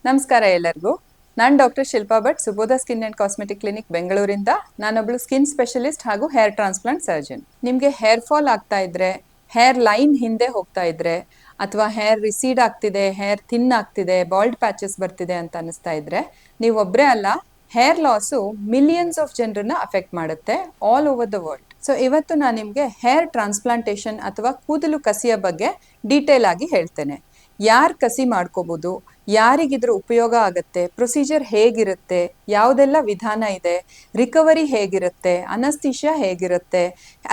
ನಮಸ್ಕಾರ ಎಲ್ಲರಿಗೂ. ನಾನು doctor Shilpa Bhat, Subodh skin and cosmetic clinic ಬೆಂಗಳೂರಿಂದ. ನಾನೊಬ್ಳು ಸ್ಕಿನ್ ಸ್ಪೆಷಲಿಸ್ಟ್ ಹಾಗೂ ಹೇರ್ ಟ್ರಾನ್ಸ್ಪ್ಲಾಂಟ್ ಸರ್ಜನ್. ನಿಮಗೆ ಹೇರ್ ಫಾಲ್ ಆಗ್ತಾ ಇದ್ರೆ, ಹೇರ್ ಲೈನ್ ಹಿಂದೆ ಹೋಗ್ತಾ ಇದ್ರೆ, ಅಥವಾ ಹೇರ್ ರಿಸೀಡ್ ಆಗ್ತಿದೆ, ಹೇರ್ ಥಿನ್ ಆಗ್ತಿದೆ, ಬಾಲ್ಡ್ ಪ್ಯಾಚಸ್ ಬರ್ತಿದೆ ಅಂತ ಅನಿಸ್ತಾ ಇದ್ರೆ, ನೀವು ಒಬ್ಬರೇ ಅಲ್ಲ, ಹೇರ್ ಲಾಸು ಮಿಲಿಯನ್ಸ್ ಆಫ್ ಜನರನ್ನ ಅಫೆಕ್ಟ್ ಮಾಡುತ್ತೆ all over the world. So ಇವತ್ತು ನಾನು ನಿಮಗೆ ಹೇರ್ ಟ್ರಾನ್ಸ್ಪ್ಲಾಂಟೇಷನ್ ಅಥವಾ ಕೂದಲು ಕಸಿಯ ಬಗ್ಗೆ ಡೀಟೇಲ್ ಆಗಿ ಹೇಳ್ತೇನೆ. ಯಾರು ಕಸಿ ಮಾಡ್ಕೋಬಹುದು, ಯಾರಿಗಿದ್ರ ಉಪಯೋಗ ಆಗುತ್ತೆ, ಪ್ರೊಸೀಜರ್ ಹೇಗಿರುತ್ತೆ, ಯಾವುದೆಲ್ಲ ವಿಧಾನ ಇದೆ, ರಿಕವರಿ ಹೇಗಿರುತ್ತೆ, ಅನಸ್ತೀಶಿಯಾ ಹೇಗಿರುತ್ತೆ,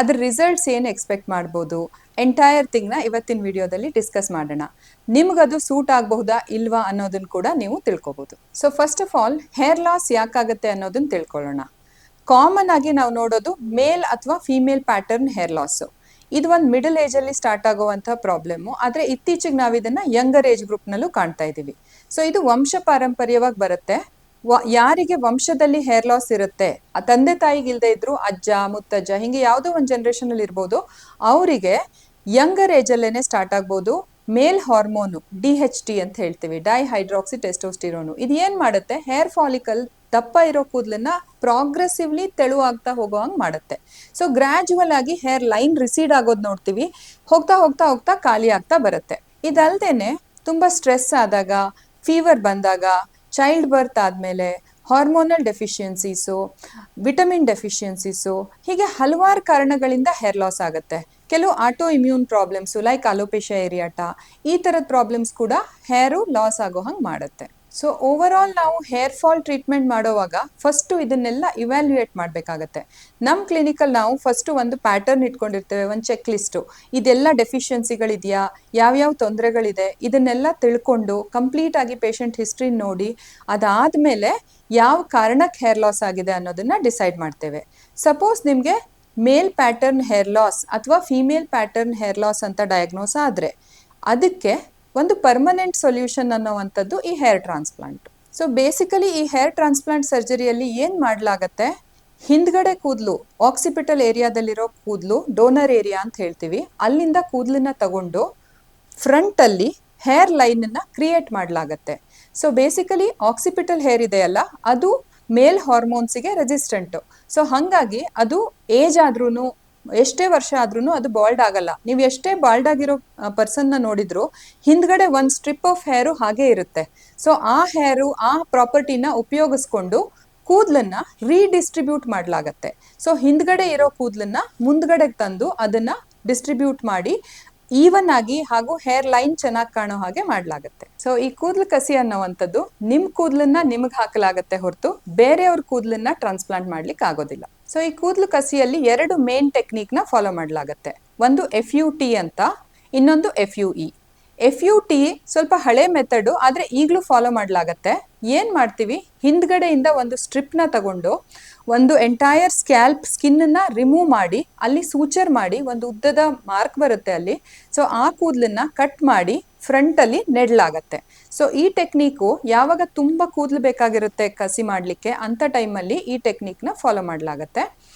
ಅದ್ರ ರಿಸಲ್ಟ್ಸ್ ಏನು ಎಕ್ಸ್ಪೆಕ್ಟ್ ಮಾಡ್ಬೋದು, ಎಂಟೈರ್ ಥಿಂಗ್ನ ಇವತ್ತಿನ ವಿಡಿಯೋದಲ್ಲಿ ಡಿಸ್ಕಸ್ ಮಾಡೋಣ. ನಿಮ್ಗದು ಸೂಟ್ ಆಗಬಹುದಾ ಇಲ್ವಾ ಅನ್ನೋದನ್ನ ಕೂಡ ನೀವು ತಿಳ್ಕೊಬಹುದು. So first of all, hair loss ಯಾಕಾಗುತ್ತೆ ಅನ್ನೋದನ್ನ ತಿಳ್ಕೊಳ್ಳೋಣ. ಕಾಮನ್ ಆಗಿ ನಾವು ನೋಡೋದು ಮೇಲ್ ಅಥವಾ ಫಿಮೇಲ್ ಪ್ಯಾಟರ್ನ್ ಹೇರ್ ಲಾಸ್. ಇದು ಒಂದು ಮಿಡಲ್ ಏಜ್ ಅಲ್ಲಿ ಸ್ಟಾರ್ಟ್ ಆಗುವಂತಹ ಪ್ರಾಬ್ಲಮ್. ಆದ್ರೆ ಇತ್ತೀಚೆಗೆ ನಾವು ಇದನ್ನ ಯಂಗರ್ ಏಜ್ ಗ್ರೂಪ್ ನಲ್ಲೂ ಕಾಣ್ತಾ ಇದೀವಿ. ಸೊ ಇದು ವಂಶ ಪಾರಂಪರ್ಯವಾಗಿ ಬರುತ್ತೆ. ಯಾರಿಗೆ ವಂಶದಲ್ಲಿ ಹೇರ್ ಲಾಸ್ ಇರುತ್ತೆ, ಆ ತಂದೆ ತಾಯಿಗೆ ಇಲ್ದೇ ಇದ್ರು ಅಜ್ಜ ಮುತ್ತಜ್ಜ ಹಿಂಗೆ ಯಾವುದೋ ಒಂದು ಜನರೇಷನ್ ಅಲ್ಲಿ ಇರ್ಬೋದು, ಅವರಿಗೆ ಯಂಗರ್ ಏಜ್ ಅಲ್ಲೇನೆ ಸ್ಟಾರ್ಟ್ ಆಗ್ಬೋದು. ಮೇಲ್ ಹಾರ್ಮೋನು DHT ಅಂತ ಹೇಳ್ತೀವಿ, ಡೈಹೈಡ್ರಾಕ್ಸಿ ಟೆಸ್ಟೋಸ್ಟಿರೋನು. ಇದು ಏನ್ ಮಾಡುತ್ತೆ, ಹೇರ್ ಫಾಲಿಕಲ್ ದಪ್ಪ ಇರೋ ಕೂದಲನ್ನ ಪ್ರಾಗ್ರೆಸಿವ್ಲಿ ತೆಳುವಾಗ್ತಾ ಹೋಗೋ ಹಂಗ್ ಮಾಡುತ್ತೆ. ಸೊ ಗ್ರಾಜುವಲ್ ಆಗಿ ಹೇರ್ ಲೈನ್ ರಿಸೀಡ್ ಆಗೋದು ನೋಡ್ತೀವಿ, ಹೋಗ್ತಾ ಹೋಗ್ತಾ ಹೋಗ್ತಾ ಖಾಲಿ ಆಗ್ತಾ ಬರುತ್ತೆ. ಇದಲ್ದೇನೆ ತುಂಬಾ ಸ್ಟ್ರೆಸ್ ಆದಾಗ, ಫೀವರ್ ಬಂದಾಗ, ಚೈಲ್ಡ್ ಬರ್ತ್ ಆದ್ಮೇಲೆ, ಹಾರ್ಮೋನಲ್ ಡೆಫಿಷಿಯನ್ಸೀಸು, ವಿಟಮಿನ್ ಡೆಫಿಷಿಯನ್ಸೀಸು, ಹೀಗೆ ಹಲವಾರು ಕಾರಣಗಳಿಂದ ಹೇರ್ ಲಾಸ್ ಆಗುತ್ತೆ. ಕೆಲವು auto immune problems like alopecia areata, ಈ ಥರದ ಪ್ರಾಬ್ಲಮ್ಸ್ ಕೂಡ ಹೇರು ಲಾಸ್ ಆಗೋ ಹಂಗೆ ಮಾಡುತ್ತೆ. ಸೊ ಓವರ್ ಆಲ್ ನಾವು ಹೇರ್ ಫಾಲ್ ಟ್ರೀಟ್ಮೆಂಟ್ ಮಾಡೋವಾಗ ಫಸ್ಟು ಇದನ್ನೆಲ್ಲ ಇವ್ಯಾಲ್ಯೂಯೇಟ್ ಮಾಡಬೇಕಾಗತ್ತೆ. ನಮ್ಮ ಕ್ಲಿನಿಕಲ್ಲಿ ನಾವು ಫಸ್ಟು ಒಂದು ಪ್ಯಾಟರ್ನ್ ಇಟ್ಕೊಂಡಿರ್ತೇವೆ, ಒಂದು ಚೆಕ್ ಲಿಸ್ಟು. ಇದೆಲ್ಲ ಡೆಫಿಷಿಯನ್ಸಿಗಳಿದೆಯಾ, ಯಾವ್ಯಾವ ತೊಂದರೆಗಳಿದೆ, ಇದನ್ನೆಲ್ಲ ತಿಳ್ಕೊಂಡು ಕಂಪ್ಲೀಟ್ ಆಗಿ ಪೇಷಂಟ್ ಹಿಸ್ಟ್ರಿ ನೋಡಿ, ಅದಾದಮೇಲೆ ಯಾವ ಕಾರಣಕ್ಕೆ ಹೇರ್ ಲಾಸ್ ಆಗಿದೆ ಅನ್ನೋದನ್ನ ಡಿಸೈಡ್ ಮಾಡ್ತೇವೆ. ಸಪೋಸ್ ನಿಮಗೆ ಮೇಲ್ ಪ್ಯಾಟರ್ನ್ ಹೇರ್ ಲಾಸ್ ಅಥವಾ ಫಿಮೇಲ್ ಪ್ಯಾಟರ್ನ್ ಹೇರ್ ಲಾಸ್ ಅಂತ ಡಯಾಗ್ನೋಸ್ ಆದರೆ, ಅದಕ್ಕೆ ಒಂದು ಪರ್ಮನೆಂಟ್ ಸೊಲ್ಯೂಷನ್ ಅನ್ನೋವಂಥದ್ದು ಈ ಹೇರ್ ಟ್ರಾನ್ಸ್ಪ್ಲಾಂಟ್. ಸೊ ಬೇಸಿಕಲಿ ಈ ಹೇರ್ ಟ್ರಾನ್ಸ್ಪ್ಲಾಂಟ್ ಸರ್ಜರಿಯಲ್ಲಿ ಏನು ಮಾಡಲಾಗತ್ತೆ, ಹಿಂದ್ಗಡೆ ಕೂದಲು, ಆಕ್ಸಿಪಿಟಲ್ ಏರಿಯಾದಲ್ಲಿರೋ ಕೂದಲು, ಡೋನರ್ ಏರಿಯಾ ಅಂತ ಹೇಳ್ತೀವಿ, ಅಲ್ಲಿಂದ ಕೂದಲನ್ನ ತಗೊಂಡು ಫ್ರಂಟಲ್ಲಿ ಹೇರ್ ಲೈನನ್ನ ಕ್ರಿಯೇಟ್ ಮಾಡಲಾಗತ್ತೆ. ಸೊ ಬೇಸಿಕಲಿ ಆಕ್ಸಿಪಿಟಲ್ ಹೇರ್ ಇದೆಯಲ್ಲ, ಅದು ಮೇಲ್ ಹಾರ್ಮೋನ್ಸಿಗೆ ರೆಸಿಸ್ಟೆಂಟು. ಸೊ ಹಾಗಾಗಿ ಅದು ಏಜ್ ಆದ್ರೂ, ಎಷ್ಟೇ ವರ್ಷ ಆದ್ರೂ ಅದು ಬಾಲ್ಡ್ ಆಗಲ್ಲ. ನೀವು ಎಷ್ಟೇ ಬಾಲ್ಡ್ ಆಗಿರೋ ಪರ್ಸನ್ನ ನೋಡಿದ್ರು ಹಿಂದ್ಗಡೆ ಒಂದು ಸ್ಟ್ರಿಪ್ ಆಫ್ ಹೇರು ಹಾಗೆ ಇರುತ್ತೆ. ಸೊ ಆ ಹೇರು, ಆ ಪ್ರಾಪರ್ಟಿನ ಉಪಯೋಗಿಸ್ಕೊಂಡು ಕೂದಲನ್ನ ರೀಡಿಸ್ಟ್ರಿಬ್ಯೂಟ್ ಮಾಡಲಾಗತ್ತೆ. ಸೊ ಹಿಂದ್ಗಡೆ ಇರೋ ಕೂದಲನ್ನ ಮುಂದ್ಗಡೆಗೆ ತಂದು ಅದನ್ನ ಡಿಸ್ಟ್ರಿಬ್ಯೂಟ್ ಮಾಡಿ ಈವನ್ ಆಗಿ ಹಾಗೂ ಹೇರ್ ಲೈನ್ ಚೆನ್ನಾಗಿ ಕಾಣೋ ಹಾಗೆ ಮಾಡ್ಲಾಗತ್ತೆ. ಸೊ ಈ ಕೂದಲು ಕಸಿ ಅನ್ನೋವಂಥದ್ದು ನಿಮ್ ಕೂದಲನ್ನ ನಿಮ್ಗೆ ಹಾಕಲಾಗತ್ತೆ ಹೊರತು ಬೇರೆಯವ್ರ ಕೂದಲನ್ನ ಟ್ರಾನ್ಸ್ಪ್ಲಾಂಟ್ ಮಾಡ್ಲಿಕ್ಕೆ ಆಗೋದಿಲ್ಲ. ಸೊ ಈ ಕೂದಲು ಕಸಿಯಲ್ಲಿ ಎರಡು ಮೇನ್ ಟೆಕ್ನಿಕ್ ನ ಫಾಲೋ ಮಾಡ್ಲಾಗತ್ತೆ. ಒಂದು FUT ಅಂತ, ಇನ್ನೊಂದು FUE. FUT ಸ್ವಲ್ಪ ಹಳೆ ಮೆಥಡ್, ಆದ್ರೆ ಈಗಲೂ ಫಾಲೋ ಮಾಡ್ಲಾಗತ್ತೆ. ಏನ್ ಮಾಡ್ತೀವಿ, ಹಿಂದ್ಗಡೆಯಿಂದ ಒಂದು ಸ್ಟ್ರಿಪ್ ನ ತಗೊಂಡು ಒಂದು ಎಂಟೈರ್ ಸ್ಕ್ಯಾಲ್ಪ್ ಸ್ಕಿನ್ ನ ರಿಮೂವ್ ಮಾಡಿ, ಅಲ್ಲಿ ಸೂಚರ್ ಮಾಡಿ ಒಂದು ಉದ್ದದ ಮಾರ್ಕ್ ಬರುತ್ತೆ ಅಲ್ಲಿ. ಸೊ ಆ ಕೂದಲನ್ನ ಕಟ್ ಮಾಡಿ ಫ್ರಂಟ್ ಅಲ್ಲಿ ನೆಡ್ಲಾಗತ್ತೆ. ಸೊ ಈ ಟೆಕ್ನಿಕ್ಕು ಯಾವಾಗ ತುಂಬಾ ಕೂದಲು ಬೇಕಾಗಿರುತ್ತೆ ಕಸಿ ಮಾಡ್ಲಿಕ್ಕೆ, ಅಂತ ಟೈಮಲ್ಲಿ ಈ ಟೆಕ್ನಿಕ್ ನ ಫಾಲೋ ಮಾಡ್ಲಾಗತ್ತೆ.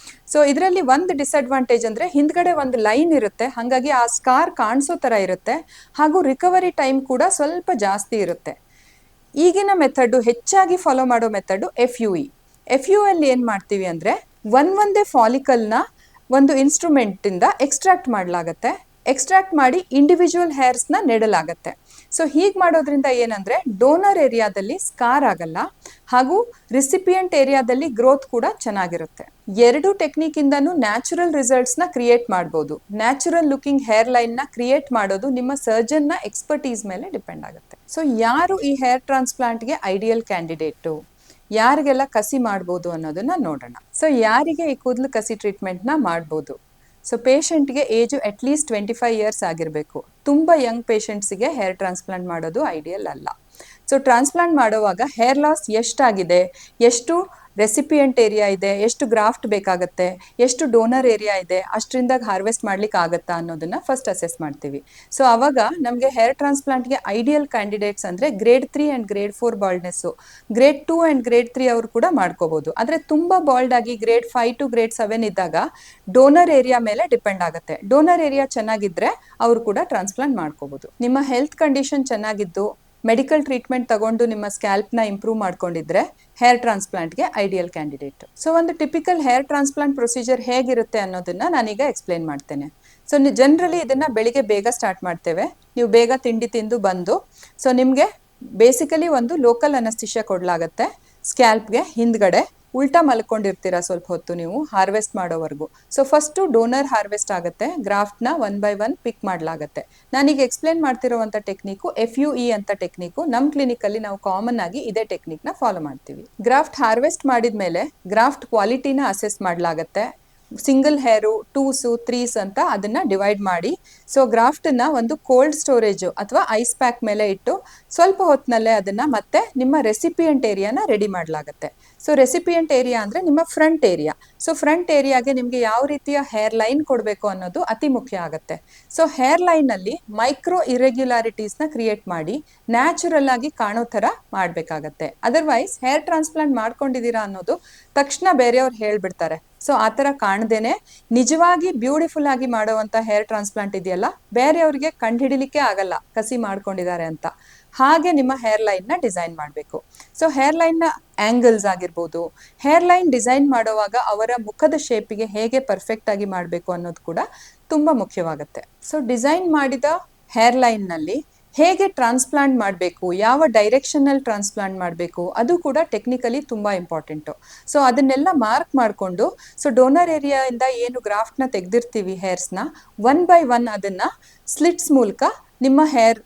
ಸೊ ಇದರಲ್ಲಿ ಒಂದು ಡಿಸ್ಅಡ್ವಾಂಟೇಜ್ ಅಂದ್ರೆ ಹಿಂದ್ಗಡೆ ಒಂದು ಲೈನ್ ಇರುತ್ತೆ, ಹಾಗಾಗಿ ಆ ಸ್ಕಾರ್ ಕಾಣಿಸೋ ತರ ಇರುತ್ತೆ, ಹಾಗೂ ರಿಕವರಿ ಟೈಮ್ ಕೂಡ ಸ್ವಲ್ಪ ಜಾಸ್ತಿ ಇರುತ್ತೆ. ಈಗಿನ ಮೆಥಡ್, ಹೆಚ್ಚಾಗಿ ಫಾಲೋ ಮಾಡೋ ಮೆಥಡ್ FUE. FUE ಅಲ್ಲಿ ಏನ್ ಮಾಡ್ತೀವಿ ಅಂದ್ರೆ, ಒಂದೇ ಫಾಲಿಕಲ್ನ ಒಂದು ಇನ್ಸ್ಟ್ರೂಮೆಂಟ್ ಇಂದ ಎಕ್ಸ್ಟ್ರಾಕ್ಟ್ ಮಾಡಲಾಗತ್ತೆ. ಎಕ್ಸ್ಟ್ರಾಕ್ಟ್ ಮಾಡಿ ಇಂಡಿವಿಜುವಲ್ ಹೇರ್ಸ್ನ ನೆಡಲಾಗತ್ತೆ. ಸೊ ಹೀಗೆ ಮಾಡೋದ್ರಿಂದ ಏನಂದ್ರೆ, ಡೋನರ್ ಏರಿಯಾದಲ್ಲಿ ಸ್ಕಾರ್ ಆಗಲ್ಲ, ಹಾಗೂ ರಿಸಿಪಿಯಂಟ್ ಏರಿಯಾದಲ್ಲಿ ಗ್ರೋತ್ ಕೂಡ ಚೆನ್ನಾಗಿರುತ್ತೆ. ಎರಡು ಟೆಕ್ನಿಕ್ ಇಂದನೂ ನ್ಯಾಚುರಲ್ ರಿಸಲ್ಟ್ಸ್ ನ ಕ್ರಿಯೇಟ್ ಮಾಡಬಹುದು. ನ್ಯಾಚುರಲ್ ಲುಕಿಂಗ್ ಹೇರ್ ಲೈನ್ ನ ಕ್ರಿಯೇಟ್ ಮಾಡೋದು ನಿಮ್ಮ ಸರ್ಜನ್ ನ ಎಕ್ಸ್ಪರ್ಟೀಸ್ ಮೇಲೆ ಡಿಪೆಂಡ್ ಆಗುತ್ತೆ. ಸೊ ಯಾರು ಈ ಹೇರ್ ಟ್ರಾನ್ಸ್ಪ್ಲಾಂಟ್ಗೆ ಐಡಿಯಲ್ ಕ್ಯಾಂಡಿಡೇಟು, ಯಾರಿಗೆಲ್ಲ ಕಸಿ ಮಾಡ್ಬೋದು ಅನ್ನೋದನ್ನ ನೋಡೋಣ. ಸೊ ಯಾರಿಗೆ ಈ ಕೂದಲು ಕಸಿ ಟ್ರೀಟ್ಮೆಂಟ್ ನ ಮಾಡ್ಬೋದು? ಸೊ ಪೇಷಂಟ್ಗೆ ಏಜು ಅಟ್ಲೀಸ್ಟ್ 25 ಇಯರ್ಸ್ ಆಗಿರಬೇಕು. ತುಂಬ ಯಂಗ್ ಪೇಷಂಟ್ಸಿಗೆ ಹೇರ್ ಟ್ರಾನ್ಸ್ಪ್ಲಾಂಟ್ ಮಾಡೋದು ಐಡಿಯಲ್ ಅಲ್ಲ. ಸೊ ಟ್ರಾನ್ಸ್ಪ್ಲಾಂಟ್ ಮಾಡುವಾಗ ಹೇರ್ ಲಾಸ್ ಎಷ್ಟಾಗಿದೆ, ಎಷ್ಟು ರೆಸಿಪಿಯಂಟ್ ಏರಿಯಾ ಇದೆ, ಎಷ್ಟು ಗ್ರಾಫ್ಟ್ ಬೇಕಾಗುತ್ತೆ, ಎಷ್ಟು ಡೋನರ್ ಏರಿಯಾ ಇದೆ, ಅಷ್ಟರಿಂದ ಹಾರ್ವೆಸ್ಟ್ ಮಾಡ್ಲಿಕ್ಕೆ ಆಗುತ್ತಾ ಅನ್ನೋದನ್ನ ಫಸ್ಟ್ ಅಸೆಸ್ ಮಾಡ್ತೀವಿ. ಸೊ ಅವಾಗ ನಮಗೆ ಹೇರ್ ಟ್ರಾನ್ಸ್ಪ್ಲಾಂಟ್ಗೆ ಐಡಿಯಲ್ ಕ್ಯಾಂಡಿಡೇಟ್ಸ್ ಅಂದರೆ grade 3 and grade 4 baldness, grade 2 and grade 3 ಅವರು ಕೂಡ ಮಾಡ್ಕೋಬೋದು. ಆದರೆ ತುಂಬ ಬಾಲ್ಡ್ ಆಗಿ ಗ್ರೇಡ್ 5 ಟು ಗ್ರೇಡ್ 7 ಇದ್ದಾಗ ಡೋನರ್ ಏರಿಯಾ ಮೇಲೆ ಡಿಪೆಂಡ್ ಆಗುತ್ತೆ. ಡೋನರ್ ಏರಿಯಾ ಚೆನ್ನಾಗಿದ್ರೆ ಅವರು ಕೂಡ ಟ್ರಾನ್ಸ್ಪ್ಲಾಂಟ್ ಮಾಡ್ಕೋಬೋದು. ನಿಮ್ಮ ಹೆಲ್ತ್ ಕಂಡೀಷನ್ ಚೆನ್ನಾಗಿದ್ದು, ಮೆಡಿಕಲ್ ಟ್ರೀಟ್ಮೆಂಟ್ ತಗೊಂಡು ನಿಮ್ಮ ಸ್ಕ್ಯಾಲ್ಪ್ನ ಇಂಪ್ರೂವ್ ಮಾಡ್ಕೊಂಡಿದ್ರೆ ಹೇರ್ ಟ್ರಾನ್ಸ್ಪ್ಲಾಂಟ್ಗೆ ಐಡಿಯಲ್ ಕ್ಯಾಂಡಿಡೇಟ್. ಸೊ ಒಂದು ಟಿಪಿಕಲ್ ಹೇರ್ ಟ್ರಾನ್ಸ್ಪ್ಲಾಂಟ್ ಪ್ರೊಸೀಜರ್ ಹೇಗಿರುತ್ತೆ ಅನ್ನೋದನ್ನ ನಾನೀಗ ಎಕ್ಸ್ಪ್ಲೈನ್ ಮಾಡ್ತೇನೆ. ಸೊ ಜನರಲಿ ಇದನ್ನ ಬೆಳಿಗ್ಗೆ ಬೇಗ ಸ್ಟಾರ್ಟ್ ಮಾಡ್ತೇವೆ. ನೀವು ಬೇಗ ತಿಂಡಿ ತಿಂದು ಬಂದು, ಸೊ ನಿಮಗೆ ಬೇಸಿಕಲಿ ಒಂದು ಲೋಕಲ್ ಅನಸ್ತಿಷ್ಯ ಕೊಡ್ಲಾಗತ್ತೆ ಸ್ಕ್ಯಾಲ್ಪ್ಗೆ ಹಿಂದ್ಗಡೆ. ಉಲ್ಟಾ ಮಲ್ಕೊಂಡಿರ್ತೀರ ಸ್ವಲ್ಪ ಹೊತ್ತು ನೀವು ಹಾರ್ವೆಸ್ಟ್ ಮಾಡೋವರೆಗೂ. ಸೊ ಫಸ್ಟು ಡೋನರ್ ಹಾರ್ವೆಸ್ಟ್ ಆಗುತ್ತೆ, ಗ್ರಾಫ್ಟ್ನ 1 by 1 ಪಿಕ್ ಮಾಡಲಾಗತ್ತೆ. ನಾನೀಗ ಎಕ್ಸ್ಪ್ಲೇನ್ ಮಾಡ್ತಿರೋವಂಥ ಟೆಕ್ನಿಕ್ಕು FUE ಅಂತ ಟೆಕ್ನಿಕ್ಕು. ನಮ್ಮ ಕ್ಲಿನಿಕಲ್ಲಿ ನಾವು ಕಾಮನ್ ಆಗಿ ಇದೇ ಟೆಕ್ನಿಕ್ನ ಫಾಲೋ ಮಾಡ್ತೀವಿ. ಗ್ರಾಫ್ಟ್ ಹಾರ್ವೆಸ್ಟ್ ಮಾಡಿದ್ಮೇಲೆ ಗ್ರಾಫ್ಟ್ ಕ್ವಾಲಿಟಿನ ಅಸೆಸ್ ಮಾಡಲಾಗತ್ತೆ. ಸಿಂಗಲ್ ಹೇರು, ಟೂಸು, ತ್ರೀಸ್ ಅಂತ ಅದನ್ನ ಡಿವೈಡ್ ಮಾಡಿ, ಸೊ ಗ್ರಾಫ್ಟನ್ನ ಒಂದು ಕೋಲ್ಡ್ ಸ್ಟೋರೇಜು ಅಥವಾ ಐಸ್ ಪ್ಯಾಕ್ ಮೇಲೆ ಇಟ್ಟು ಸ್ವಲ್ಪ ಹೊತ್ತಿನಲ್ಲೇ ಅದನ್ನ ಮತ್ತೆ ನಿಮ್ಮ ರೆಸಿಪಿಯೆಂಟ್ ಏರಿಯಾನ ರೆಡಿ ಮಾಡಲಾಗತ್ತೆ. ಸೊ ರೆಸಿಪಿಯೆಂಟ್ ಏರಿಯಾ ಅಂದ್ರೆ ನಿಮ್ಮ ಫ್ರಂಟ್ ಏರಿಯಾ. ಸೊ ಫ್ರಂಟ್ ಏರಿಯಾಗೆ ನಿಮಗೆ ಯಾವ ರೀತಿಯ ಹೇರ್ ಲೈನ್ ಕೊಡಬೇಕು ಅನ್ನೋದು ಅತಿ ಮುಖ್ಯ ಆಗುತ್ತೆ. ಸೊ ಹೇರ್ ಲೈನ್ ಅಲ್ಲಿ ಮೈಕ್ರೋ ಇರೆಗ್ಯುಲಾರಿಟೀಸ್ನ ಕ್ರಿಯೇಟ್ ಮಾಡಿ ನ್ಯಾಚುರಲ್ ಆಗಿ ಕಾಣೋ ಥರ ಮಾಡಬೇಕಾಗತ್ತೆ. ಅದರ್ವೈಸ್ ಹೇರ್ ಟ್ರಾನ್ಸ್ಪ್ಲಾಂಟ್ ಮಾಡ್ಕೊಂಡಿದ್ದೀರಾ ಅನ್ನೋದು ತಕ್ಷಣ ಬೇರೆಯವ್ರು ಹೇಳ್ಬಿಡ್ತಾರೆ. ಸೊ ಆ ಥರ ಕಾಣ್ದೇನೆ ನಿಜವಾಗಿ ಬ್ಯೂಟಿಫುಲ್ ಆಗಿ ಮಾಡುವಂಥ ಹೇರ್ ಟ್ರಾನ್ಸ್ಪ್ಲಾಂಟ್ ಇದೆಯಲ್ಲ, ಬೇರೆಯವ್ರಿಗೆ ಕಂಡುಹಿಡಿಲಿಕ್ಕೆ ಆಗಲ್ಲ ಕಸಿ ಮಾಡ್ಕೊಂಡಿದ್ದಾರೆ ಅಂತ. ಹಾಗೆ ನಿಮ್ಮ ಹೇರ್ ಲೈನ್ನ ಡಿಸೈನ್ ಮಾಡಬೇಕು. ಸೊ ಹೇರ್ ಲೈನ್ನ ಆ್ಯಂಗಲ್ಸ್ ಆಗಿರ್ಬೋದು, ಹೇರ್ ಲೈನ್ ಡಿಸೈನ್ ಮಾಡುವಾಗ ಅವರ ಮುಖದ ಶೇಪಿಗೆ ಹೇಗೆ ಪರ್ಫೆಕ್ಟ್ ಆಗಿ ಮಾಡಬೇಕು ಅನ್ನೋದು ಕೂಡ ತುಂಬ ಮುಖ್ಯವಾಗುತ್ತೆ. ಸೊ ಡಿಸೈನ್ ಮಾಡಿದ ಹೇರ್ ಲೈನ್ನಲ್ಲಿ ಹೇಗೆ ಟ್ರಾನ್ಸ್ಪ್ಲಾಂಟ್ ಮಾಡಬೇಕು, ಯಾವ ಡೈರೆಕ್ಷನಲ್ಲಿ ಟ್ರಾನ್ಸ್ಪ್ಲಾಂಟ್ ಮಾಡಬೇಕು, ಅದು ಕೂಡ ಟೆಕ್ನಿಕಲಿ ತುಂಬ ಇಂಪಾರ್ಟೆಂಟು. ಸೊ ಅದನ್ನೆಲ್ಲ ಮಾರ್ಕ್ ಮಾಡಿಕೊಂಡು, ಸೊ ಡೋನರ್ ಏರಿಯಾಯಿಂದ ಏನು ಗ್ರಾಫ್ಟ್ನ ತೆಗೆದಿರ್ತೀವಿ ಹೇರ್ಸ್ನ, 1 by 1 ಅದನ್ನು ಸ್ಲಿಟ್ಸ್ ಮೂಲಕ ನಿಮ್ಮ ಹೇರ್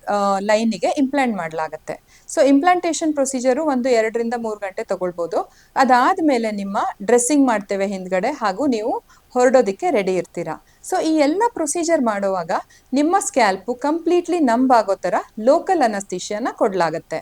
ಲೈನಿಗೆ ಇಂಪ್ಲಾಂಟ್ ಮಾಡಲಾಗತ್ತೆ. ಸೊ ಇಂಪ್ಲಾಂಟೇಷನ್ ಪ್ರೊಸೀಜರು ಒಂದು 2 ರಿಂದ 3 ಗಂಟೆ ತಗೊಳ್ಬೋದು. ಅದಾದಮೇಲೆ ನಿಮ್ಮ ಡ್ರೆಸ್ಸಿಂಗ್ ಮಾಡ್ತೇವೆ ಹಿಂದ್ಗಡೆ, ಹಾಗೂ ನೀವು ಹೊರಡೋದಕ್ಕೆ ರೆಡಿ ಇರ್ತೀರಾ. ಸೊ ಈ ಎಲ್ಲ ಪ್ರೊಸೀಜರ್ ಮಾಡುವಾಗ ನಿಮ್ಮ ಸ್ಕ್ಯಾಲ್ಪು ಕಂಪ್ಲೀಟ್ಲಿ ನಂಬಾಗೋ ಥರ ಲೋಕಲ್ ಅನಸ್ತೀಶಿಯಾನ ಕೊಡಲಾಗತ್ತೆ.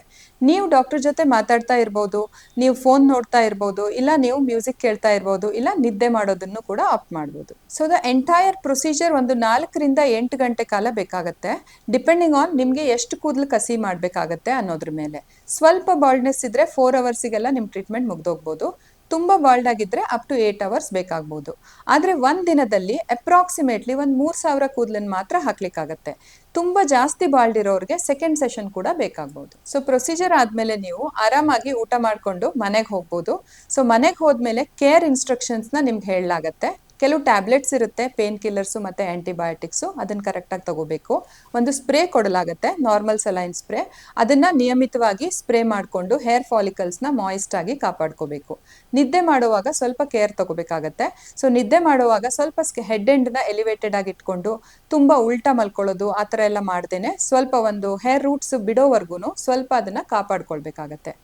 ನೀವು ಡಾಕ್ಟರ್ ಜೊತೆ ಮಾತಾಡ್ತಾ ಇರ್ಬೋದು, ನೀವು ಫೋನ್ ನೋಡ್ತಾ ಇರ್ಬೋದು, ಇಲ್ಲ ನೀವು ಮ್ಯೂಸಿಕ್ ಕೇಳ್ತಾ ಇರ್ಬೋದು, ಇಲ್ಲ ನಿದ್ದೆ ಮಾಡೋದನ್ನು ಕೂಡ ಆಫ್ ಮಾಡ್ಬೋದು. ಸೊ ದ ಎಂಟೈರ್ ಪ್ರೊಸೀಜರ್ ಒಂದು 4 ರಿಂದ 8 ಗಂಟೆ ಕಾಲ ಬೇಕಾಗತ್ತೆ, ಡಿಪೆಂಡಿಂಗ್ ಆನ್ ನಿಮಗೆ ಎಷ್ಟು ಕೂದಲು ಕಸಿ ಮಾಡಬೇಕಾಗತ್ತೆ ಅನ್ನೋದ್ರ ಮೇಲೆ. ಸ್ವಲ್ಪ ಬಾಲ್ಡ್ನೆಸ್ ಇದ್ರೆ 4 ಅವರ್ಸಿಗೆಲ್ಲ ನಿಮ್ಮ ಟ್ರೀಟ್ಮೆಂಟ್ ಮುಗ್ದೋಗ್ಬೋದು. ತುಂಬ ಬಾಲ್ಡ್ ಆಗಿದ್ರೆ ಅಪ್ ಟು 8 ಅವರ್ಸ್ ಬೇಕಾಗ್ಬೋದು. ಆದರೆ ಒಂದು ದಿನದಲ್ಲಿ ಅಪ್ರಾಕ್ಸಿಮೇಟ್ಲಿ ಒಂದು 3000 ಕೂದಲನ್ನು ಮಾತ್ರ ಹಾಕ್ಲಿಕ್ಕಾಗತ್ತೆ. ತುಂಬ ಜಾಸ್ತಿ ಬಾಲ್ಡ್ ಇರೋರಿಗೆ ಸೆಕೆಂಡ್ ಸೆಷನ್ ಕೂಡ ಬೇಕಾಗ್ಬೋದು. ಸೊ ಪ್ರೊಸೀಜರ್ ಆದಮೇಲೆ ನೀವು ಆರಾಮಾಗಿ ಊಟ ಮಾಡಿಕೊಂಡು ಮನೆಗೆ ಹೋಗ್ಬೋದು. ಸೊ ಮನೆಗೆ ಹೋದ್ಮೇಲೆ ಕೇರ್ ಇನ್ಸ್ಟ್ರಕ್ಷನ್ಸ್ನ ನಿಮ್ಗೆ ಹೇಳಲಾಗತ್ತೆ. ಕೆಲವು ಟ್ಯಾಬ್ಲೆಟ್ಸ್ ಇರುತ್ತೆ, ಪೇನ್ ಕಿಲ್ಲರ್ಸು ಮತ್ತು ಆ್ಯಂಟಿಬಯೋಟಿಕ್ಸು, ಅದನ್ನು ಕರೆಕ್ಟಾಗಿ ತಗೋಬೇಕು. ಒಂದು ಸ್ಪ್ರೇ ಕೊಡಲಾಗುತ್ತೆ, ನಾರ್ಮಲ್ ಸಲೈನ್ ಸ್ಪ್ರೇ. ಅದನ್ನು ನಿಯಮಿತವಾಗಿ ಸ್ಪ್ರೇ ಮಾಡಿಕೊಂಡು ಹೇರ್ ಫಾಲಿಕಲ್ಸ್ನ ಮಾಯಿಸ್ಟ್ ಆಗಿ ಕಾಪಾಡ್ಕೋಬೇಕು. ನಿದ್ದೆ ಮಾಡುವಾಗ ಸ್ವಲ್ಪ ಕೇರ್ ತಗೋಬೇಕಾಗತ್ತೆ. ಸೊ ನಿದ್ದೆ ಮಾಡುವಾಗ ಸ್ವಲ್ಪ ಹೆಡ್ ಎಂಡ್ನ ಎಲಿವೇಟೆಡ್ ಆಗಿ ಇಟ್ಕೊಂಡು ತುಂಬ ಉಲ್ಟಾ ಮಲ್ಕೊಳ್ಳೋದು ಆ ಥರ ಎಲ್ಲ ಮಾಡ್ದೇನೆ ಸ್ವಲ್ಪ ಒಂದು ಹೇರ್ ರೂಟ್ಸ್ ಬಿಡೋವರೆಗೂ ಸ್ವಲ್ಪ ಅದನ್ನು ಕಾಪಾಡ್ಕೊಳ್ಬೇಕಾಗತ್ತೆ.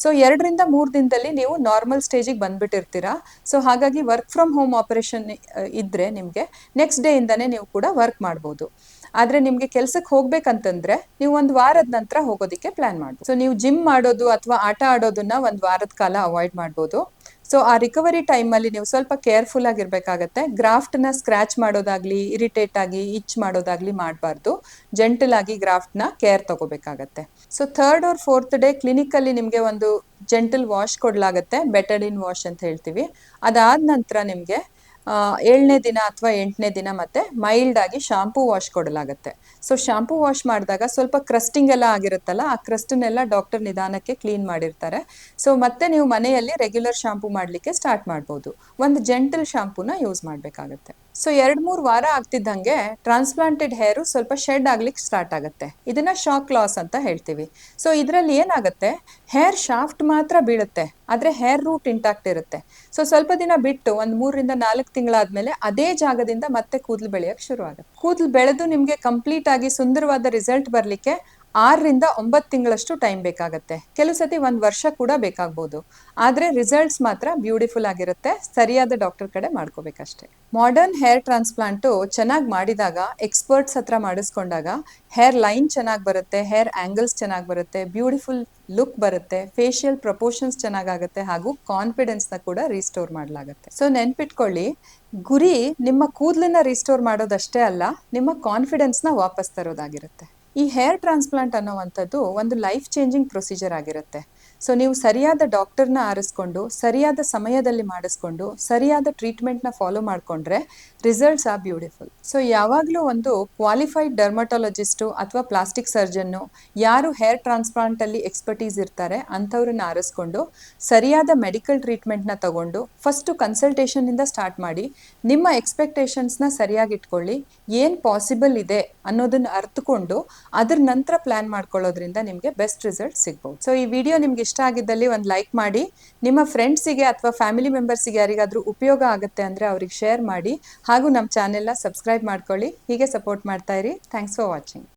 ಸೊ 2 ರಿಂದ 3 ದಿನದಲ್ಲಿ ನೀವು ನಾರ್ಮಲ್ ಸ್ಟೇಜಿಗೆ ಬಂದ್ಬಿಟ್ಟಿರ್ತೀರಾ. ಸೊ ಹಾಗಾಗಿ ವರ್ಕ್ ಫ್ರಮ್ ಹೋಮ್ ಆಪರೇಷನ್ ಇದ್ದರೆ ನಿಮಗೆ ನೆಕ್ಸ್ಟ್ ಡೇ ಇಂದಾನೆ ನೀವು ಕೂಡ ವರ್ಕ್ ಮಾಡ್ಬೋದು. ಆದರೆ ನಿಮಗೆ ಕೆಲಸಕ್ಕೆ ಹೋಗ್ಬೇಕಂತಂದ್ರೆ ನೀವು ಒಂದು ವಾರದ ನಂತರ ಹೋಗೋದಕ್ಕೆ ಪ್ಲಾನ್ ಮಾಡ್ಬೋದು. ಸೊ ನೀವು ಜಿಮ್ ಮಾಡೋದು ಅಥವಾ ಆಟ ಆಡೋದನ್ನ ಒಂದು ವಾರದ ಕಾಲ ಅವಾಯ್ಡ್ ಮಾಡ್ಬೋದು. ಸೊ ಆ ರಿಕವರಿ ಟೈಮಲ್ಲಿ ನೀವು ಸ್ವಲ್ಪ ಕೇರ್ಫುಲ್ ಆಗಿರ್ಬೇಕಾಗತ್ತೆ. ಗ್ರಾಫ್ಟ್ನ ಸ್ಕ್ರ್ಯಾಚ್ ಮಾಡೋದಾಗ್ಲಿ, ಇರಿಟೇಟ್ ಆಗಿ ಇಚ್ ಮಾಡೋದಾಗ್ಲಿ ಮಾಡಬಾರ್ದು. ಜೆಂಟಲ್ ಆಗಿ ಗ್ರಾಫ್ಟ್ನ ಕೇರ್ ತಗೋಬೇಕಾಗತ್ತೆ. So 3rd or 4th day ಕ್ಲಿನಿಕಲ್ಲಿ ನಿಮಗೆ ಒಂದು ಜೆಂಟಲ್ ವಾಶ್ ಕೊಡಲಾಗತ್ತೆ, ಬೆಟಡಿನ್ ವಾಶ್ ಅಂತ ಹೇಳ್ತೀವಿ. ಅದಾದ ನಂತರ ನಿಮಗೆ 7ನೇ ದಿನ ಅಥವಾ 8ನೇ ದಿನ ಮತ್ತೆ ಮೈಲ್ಡ್ ಆಗಿ ಶಾಂಪೂ ವಾಶ್ ಕೊಡಲಾಗತ್ತೆ. ಸೊ ಶಾಂಪೂ ವಾಶ್ ಮಾಡಿದಾಗ ಸ್ವಲ್ಪ ಕ್ರಸ್ಟಿಂಗ್ ಎಲ್ಲ ಆಗಿರುತ್ತಲ್ಲ, ಆ ಕ್ರಸ್ಟನ್ನೆಲ್ಲ ಡಾಕ್ಟರ್ ನಿಧಾನಕ್ಕೆ ಕ್ಲೀನ್ ಮಾಡಿರ್ತಾರೆ. ಸೊ ಮತ್ತೆ ನೀವು ಮನೆಯಲ್ಲಿ ರೆಗ್ಯುಲರ್ ಶಾಂಪೂ ಮಾಡಲಿಕ್ಕೆ ಸ್ಟಾರ್ಟ್ ಮಾಡ್ಬೋದು. ಒಂದು ಜೆಂಟಲ್ ಶಾಂಪೂನ ಯೂಸ್ ಮಾಡಬೇಕಾಗತ್ತೆ. ಸೊ 2-3 ವಾರ ಆಗ್ತಿದ್ದಂಗೆ ಟ್ರಾನ್ಸ್ಪ್ಲಾಂಟೆಡ್ ಹೇರು ಸ್ವಲ್ಪ ಶೆಡ್ ಆಗ್ಲಿಕ್ಕೆ ಸ್ಟಾರ್ಟ್ ಆಗುತ್ತೆ. ಇದನ್ನ ಶಾಕ್ ಲಾಸ್ ಅಂತ ಹೇಳ್ತೀವಿ. ಸೊ ಇದರಲ್ಲಿ ಏನಾಗುತ್ತೆ, ಹೇರ್ ಶಾಫ್ಟ್ ಮಾತ್ರ ಬೀಳುತ್ತೆ, ಆದ್ರೆ ಹೇರ್ ರೂಟ್ ಇಂಟ್ಯಾಕ್ಟ್ ಇರುತ್ತೆ. ಸೊ ಸ್ವಲ್ಪ ದಿನ ಬಿಟ್ಟು ಒಂದು 3 ರಿಂದ 4 ತಿಂಗಳಾದ್ಮೇಲೆ ಅದೇ ಜಾಗದಿಂದ ಮತ್ತೆ ಕೂದಲು ಬೆಳೆಯಕ್ಕೆ ಶುರು ಆಗುತ್ತೆ. ಕೂದಲು ಬೆಳೆದು ನಿಮ್ಗೆ ಕಂಪ್ಲೀಟ್ ಆಗಿ ಸುಂದರವಾದ ರಿಸಲ್ಟ್ ಬರ್ಲಿಕ್ಕೆ 6 ರಿಂದ 9 ತಿಂಗಳಷ್ಟು ಟೈಮ್ ಬೇಕಾಗತ್ತೆ. ಕೆಲವು ಸತಿ 1 ವರ್ಷ ಕೂಡ ಬೇಕಾಗ್ಬೋದು. ಆದ್ರೆ ರಿಸಲ್ಟ್ಸ್ ಮಾತ್ರ ಬ್ಯೂಟಿಫುಲ್ ಆಗಿರುತ್ತೆ. ಸರಿಯಾದ ಡಾಕ್ಟರ್ ಕಡೆ ಮಾಡ್ಕೋಬೇಕಷ್ಟೇ. ಮಾಡರ್ನ್ ಹೇರ್ ಟ್ರಾನ್ಸ್ಪ್ಲಾಂಟು ಚೆನ್ನಾಗಿ ಮಾಡಿದಾಗ, ಎಕ್ಸ್ಪರ್ಟ್ಸ್ ಹತ್ರ ಮಾಡಿಸ್ಕೊಂಡಾಗ ಹೇರ್ ಲೈನ್ ಚೆನ್ನಾಗಿ ಬರುತ್ತೆ, ಹೇರ್ ಆಂಗಲ್ಸ್ ಚೆನ್ನಾಗಿ ಬರುತ್ತೆ, ಬ್ಯೂಟಿಫುಲ್ ಲುಕ್ ಬರುತ್ತೆ, ಫೇಶಿಯಲ್ ಪ್ರಪೋರ್ಷನ್ಸ್ ಚೆನ್ನಾಗಾಗುತ್ತೆ, ಹಾಗೂ ಕಾನ್ಫಿಡೆನ್ಸ್ನ ಕೂಡ ರೀಸ್ಟೋರ್ ಮಾಡಲಾಗುತ್ತೆ. ಸೊ ನೆನ್ಪಿಟ್ಕೊಳ್ಳಿ, ಗುರಿ ನಿಮ್ಮ ಕೂದಲನ್ನ ರೀಸ್ಟೋರ್ ಮಾಡೋದಷ್ಟೇ ಅಲ್ಲ, ನಿಮ್ಮ ಕಾನ್ಫಿಡೆನ್ಸ್ನ ವಾಪಸ್ ತರೋದಾಗಿರುತ್ತೆ. ಈ ಹೇರ್ ಟ್ರಾನ್ಸ್ಪ್ಲಾಂಟ್ ಅನ್ನೋವಂಥದ್ದು ಒಂದು ಲೈಫ್ ಚೇಂಜಿಂಗ್ ಪ್ರೊಸೀಜರ್ ಆಗಿರುತ್ತೆ. ಸೊ ನೀವು ಸರಿಯಾದ ಡಾಕ್ಟರ್ನ ಆರಿಸ್ಕೊಂಡು ಸರಿಯಾದ ಸಮಯದಲ್ಲಿ ಮಾಡಿಸ್ಕೊಂಡು ಸರಿಯಾದ ಟ್ರೀಟ್ಮೆಂಟ್ನ ಫಾಲೋ ಮಾಡಿಕೊಂಡ್ರೆ ರಿಸಲ್ಟ್ಸ್ ಆರ್ ಬ್ಯೂಟಿಫುಲ್. ಸೊ ಯಾವಾಗಲೂ ಒಂದು ಕ್ವಾಲಿಫೈಡ್ ಡರ್ಮಟಾಲಜಿಸ್ಟು ಅಥವಾ ಪ್ಲಾಸ್ಟಿಕ್ ಸರ್ಜನ್ನು, ಯಾರು ಹೇರ್ ಟ್ರಾನ್ಸ್ಪ್ಲಾಂಟಲ್ಲಿ ಎಕ್ಸ್ಪರ್ಟೀಸ್ ಇರ್ತಾರೆ ಅಂಥವ್ರನ್ನ ಆರಿಸ್ಕೊಂಡು ಸರಿಯಾದ ಮೆಡಿಕಲ್ ಟ್ರೀಟ್ಮೆಂಟ್ನ ತಗೊಂಡು ಫಸ್ಟು ಕನ್ಸಲ್ಟೇಷನಿಂದ ಸ್ಟಾರ್ಟ್ ಮಾಡಿ ನಿಮ್ಮ ಎಕ್ಸ್ಪೆಕ್ಟೇಷನ್ಸ್ನ ಸರಿಯಾಗಿ ಇಟ್ಕೊಳ್ಳಿ. ಏನು ಪಾಸಿಬಲ್ ಇದೆ ಅನ್ನೋದನ್ನು ಅರ್ಥಕೊಂಡು ಅದ್ರ ನಂತರ ಪ್ಲಾನ್ ಮಾಡ್ಕೊಳ್ಳೋದ್ರಿಂದ ನಿಮಗೆ ಬೆಸ್ಟ್ ರಿಸಲ್ಟ್ ಸಿಗ್ಬೋದು. ಸೊ ಈ ವಿಡಿಯೋ ನಿಮ್ಗೆ ಇಷ್ಟ ಆಗಿದ್ದಲ್ಲಿ ಒಂದು ಲೈಕ್ ಮಾಡಿ, ನಿಮ್ಮ ಫ್ರೆಂಡ್ಸಿಗೆ ಅಥವಾ ಫ್ಯಾಮಿಲಿ ಮೆಂಬರ್ಸಿಗೆ ಯಾರಿಗಾದ್ರೂ ಉಪಯೋಗ ಆಗುತ್ತೆ ಅಂದರೆ ಅವ್ರಿಗೆ ಶೇರ್ ಮಾಡಿ, ಹಾಗೂ ನಮ್ಮ ಚಾನೆಲ್ನ ಸಬ್ಸ್ಕ್ರೈಬ್ ಮಾಡ್ಕೊಳ್ಳಿ. ಹೀಗೆ ಸಪೋರ್ಟ್ ಮಾಡ್ತಾ ಇರಿ. Thanks for watching.